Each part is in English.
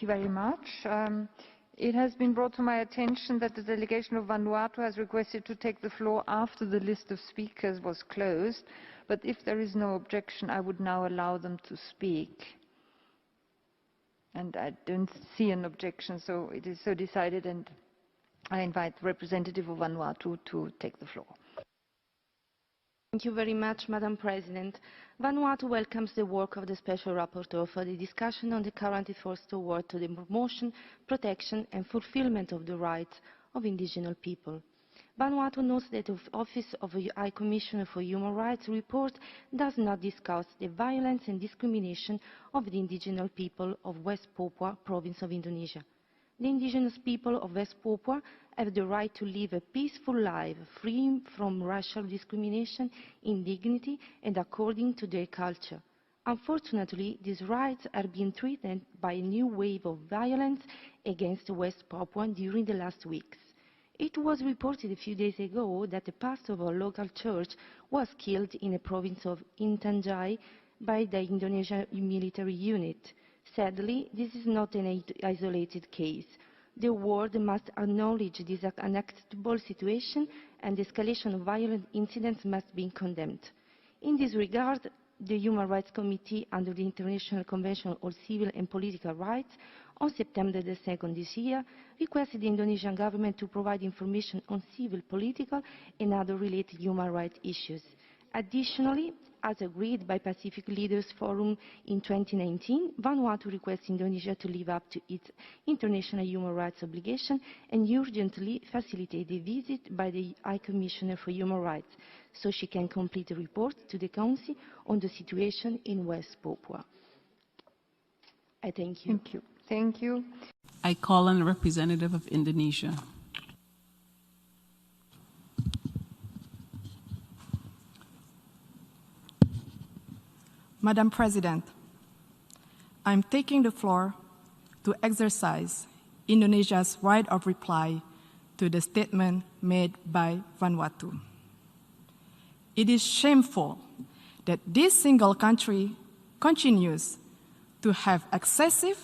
Thank you very much. It has been brought to my attention that the delegation of Vanuatu has requested to take the floor after the list of speakers was closed, but if there is no objection, I would now allow them to speak. And I don't see an objection, so it is so decided, and I invite the representative of Vanuatu to take the floor. Thank you very much, Madam President. Vanuatu welcomes the work of the Special Rapporteur for the discussion on the current efforts toward the promotion, protection and fulfillment of the rights of indigenous people. Vanuatu notes that the Office of the High Commissioner for Human Rights report does not discuss the violence and discrimination of the indigenous people of West Papua province of Indonesia. The indigenous people of West Papua have the right to live a peaceful life, free from racial discrimination, in dignity and according to their culture. Unfortunately, these rights are being threatened by a new wave of violence against West Papua during the last weeks. It was reported a few days ago that a pastor of a local church was killed in the province of Intan by the Indonesian military unit. Sadly, this is not an isolated case. The world must acknowledge this unacceptable situation, and the escalation of violent incidents must be condemned. In this regard, the Human Rights Committee under the International Convention on Civil and Political Rights on September 2nd this year requested the Indonesian government to provide information on civil, political and other related human rights issues. Additionally, as agreed by Pacific Leaders Forum in 2019, Vanuatu requests Indonesia to live up to its international human rights obligation and urgently facilitate a visit by the High Commissioner for Human Rights so she can complete a report to the Council on the situation in West Papua. I thank you. Thank you. Thank you. I call on a representative of Indonesia. Madam President, I'm taking the floor to exercise Indonesia's right of reply to the statement made by Vanuatu. It is shameful that this single country continues to have excessive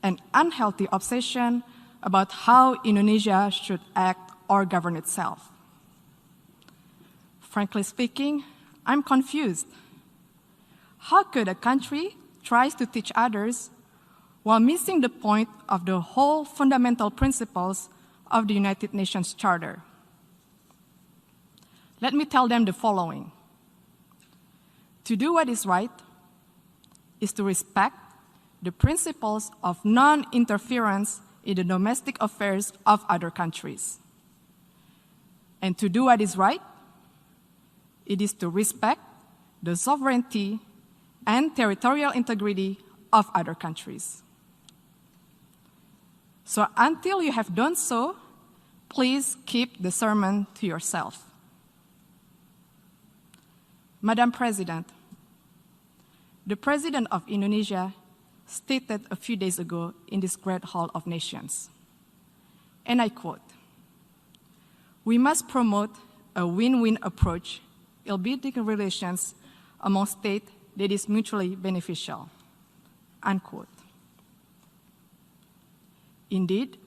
and unhealthy obsession about how Indonesia should act or govern itself. Frankly speaking, I'm confused. How could a country try to teach others while missing the point of the whole fundamental principles of the United Nations Charter? Let me tell them the following. To do what is right is to respect the principles of non-interference in the domestic affairs of other countries. And to do what is right, it is to respect the sovereignty and territorial integrity of other countries. So until you have done so, please keep the sermon to yourself. Madam President, the President of Indonesia stated a few days ago in this great Hall of Nations, and I quote, "We must promote a win-win approach in building relations among states that is mutually beneficial," unquote. Indeed,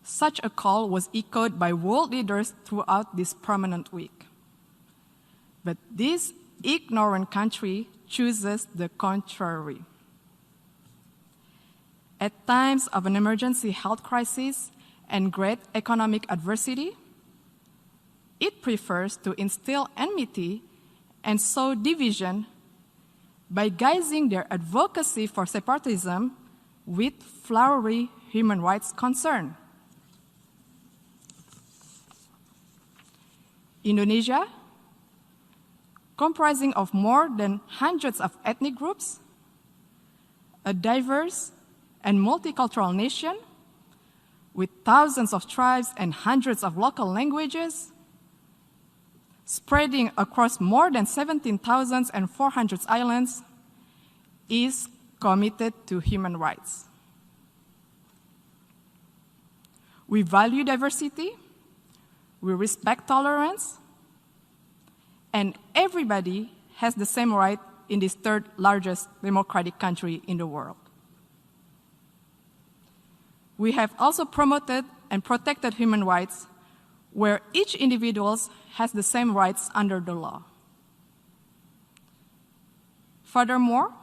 such a call was echoed by world leaders throughout this prominent week. But this ignorant country chooses the contrary. At times of an emergency health crisis and great economic adversity, it prefers to instill enmity and sow division by guising their advocacy for separatism with flowery human rights concern. Indonesia, comprising of more than hundreds of ethnic groups, a diverse and multicultural nation with thousands of tribes and hundreds of local languages, spreading across more than 17,400 islands, is committed to human rights. We value diversity, we respect tolerance, and everybody has the same right in this third largest democratic country in the world. We have also promoted and protected human rights where each individual has the same rights under the law. Furthermore,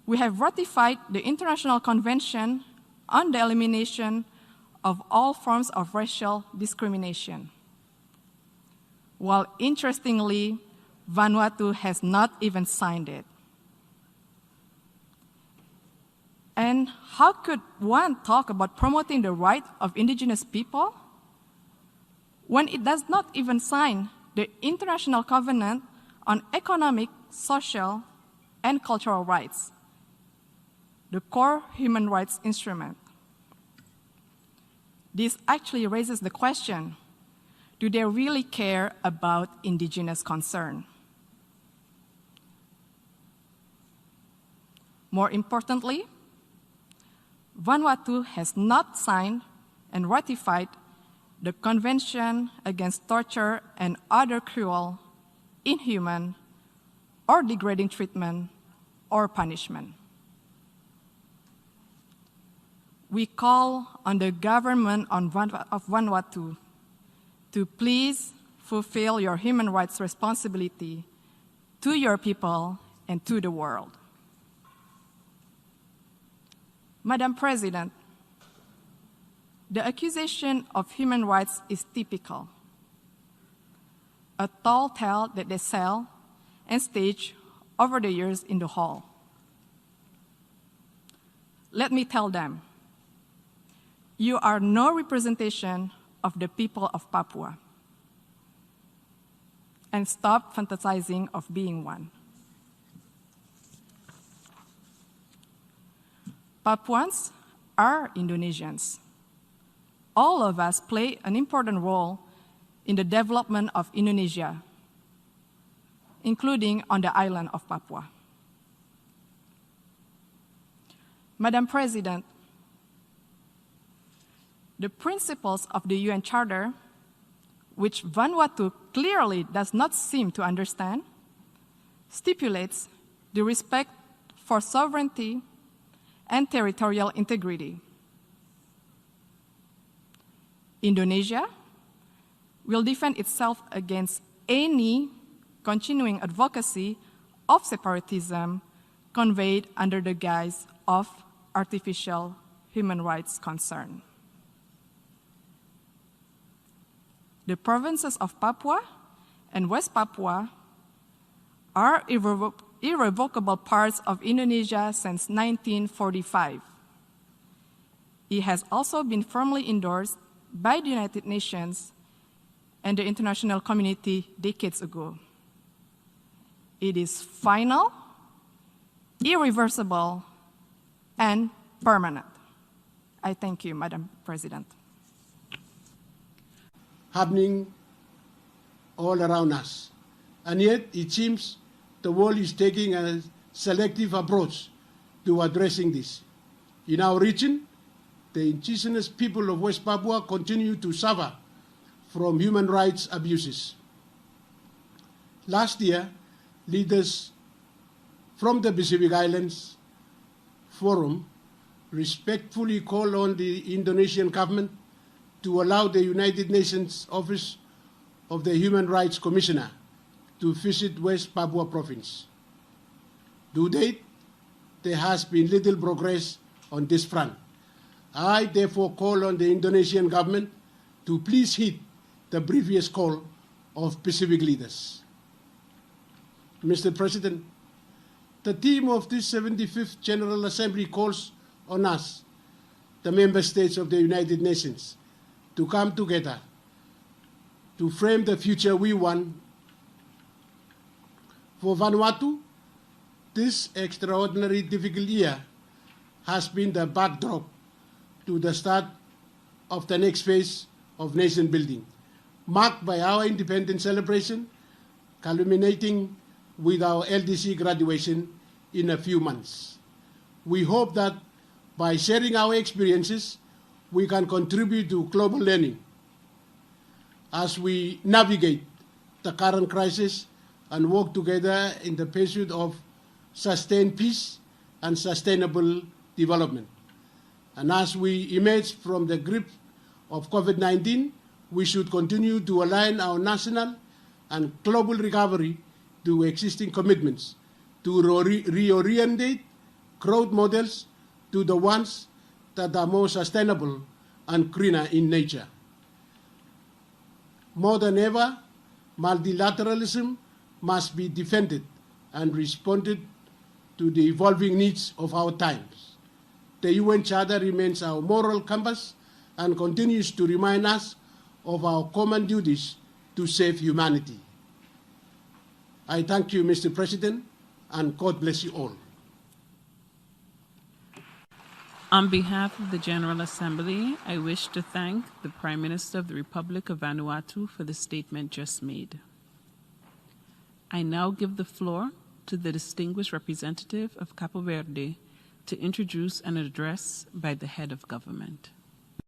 we have ratified the International Convention on the Elimination of All Forms of Racial Discrimination. While interestingly, Vanuatu has not even signed it. And how could one talk about promoting the right of indigenous people when it does not even sign the International Covenant on Economic, Social, and Cultural Rights, the core human rights instrument? This actually raises the question, do they really care about indigenous concern? More importantly, Vanuatu has not signed and ratified the Convention Against Torture and Other Cruel, Inhuman, or Degrading Treatment or Punishment. We call on the government of Vanuatu to please fulfill your human rights responsibility to your people and to the world. Madam President, the accusation of human rights is typical, a tall tale that they sell and stage over the years in the hall. Let me tell them, you are no representation of the people of Papua, and stop fantasizing of being one. Papuans are Indonesians. All of us play an important role in the development of Indonesia, including on the island of Papua. Madam President, the principles of the UN Charter, which Vanuatu clearly does not seem to understand, stipulates the respect for sovereignty and territorial integrity. Indonesia will defend itself against any continuing advocacy of separatism conveyed under the guise of artificial human rights concern. The provinces of Papua and West Papua are irrevocable parts of Indonesia since 1945. It has also been firmly endorsed by the United Nations and the international community decades ago. It is final, irreversible, and permanent. I thank you, Madam President. Happening all around us. And yet, it seems the world is taking a selective approach to addressing this. In our region, the indigenous people of West Papua continue to suffer from human rights abuses. Last year, leaders from the Pacific Islands Forum respectfully called on the Indonesian government to allow the United Nations Office of the Human Rights Commissioner to visit West Papua province. To date, there has been little progress on this front. I therefore call on the Indonesian government to please heed the previous call of Pacific leaders. Mr. President, the theme of this 75th General Assembly calls on us, the member states of the United Nations, to come together to frame the future we want. For Vanuatu, this extraordinary difficult year has been the backdrop to the start of the next phase of nation building, marked by our independence celebration, culminating with our LDC graduation in a few months. We hope that by sharing our experiences, we can contribute to global learning as we navigate the current crisis and work together in the pursuit of sustained peace and sustainable development. And as we emerge from the grip of COVID-19, we should continue to align our national and global recovery to existing commitments, to reorientate growth models to the ones that are more sustainable and greener in nature. More than ever, multilateralism must be defended and responded to the evolving needs of our times. The UN Charter remains our moral compass and continues to remind us of our common duties to save humanity. I thank you, Mr. President, and God bless you all. On behalf of the General Assembly, I wish to thank the Prime Minister of the Republic of Vanuatu for the statement just made. I now give the floor to the distinguished representative of Cabo Verde to introduce an address by the head of government.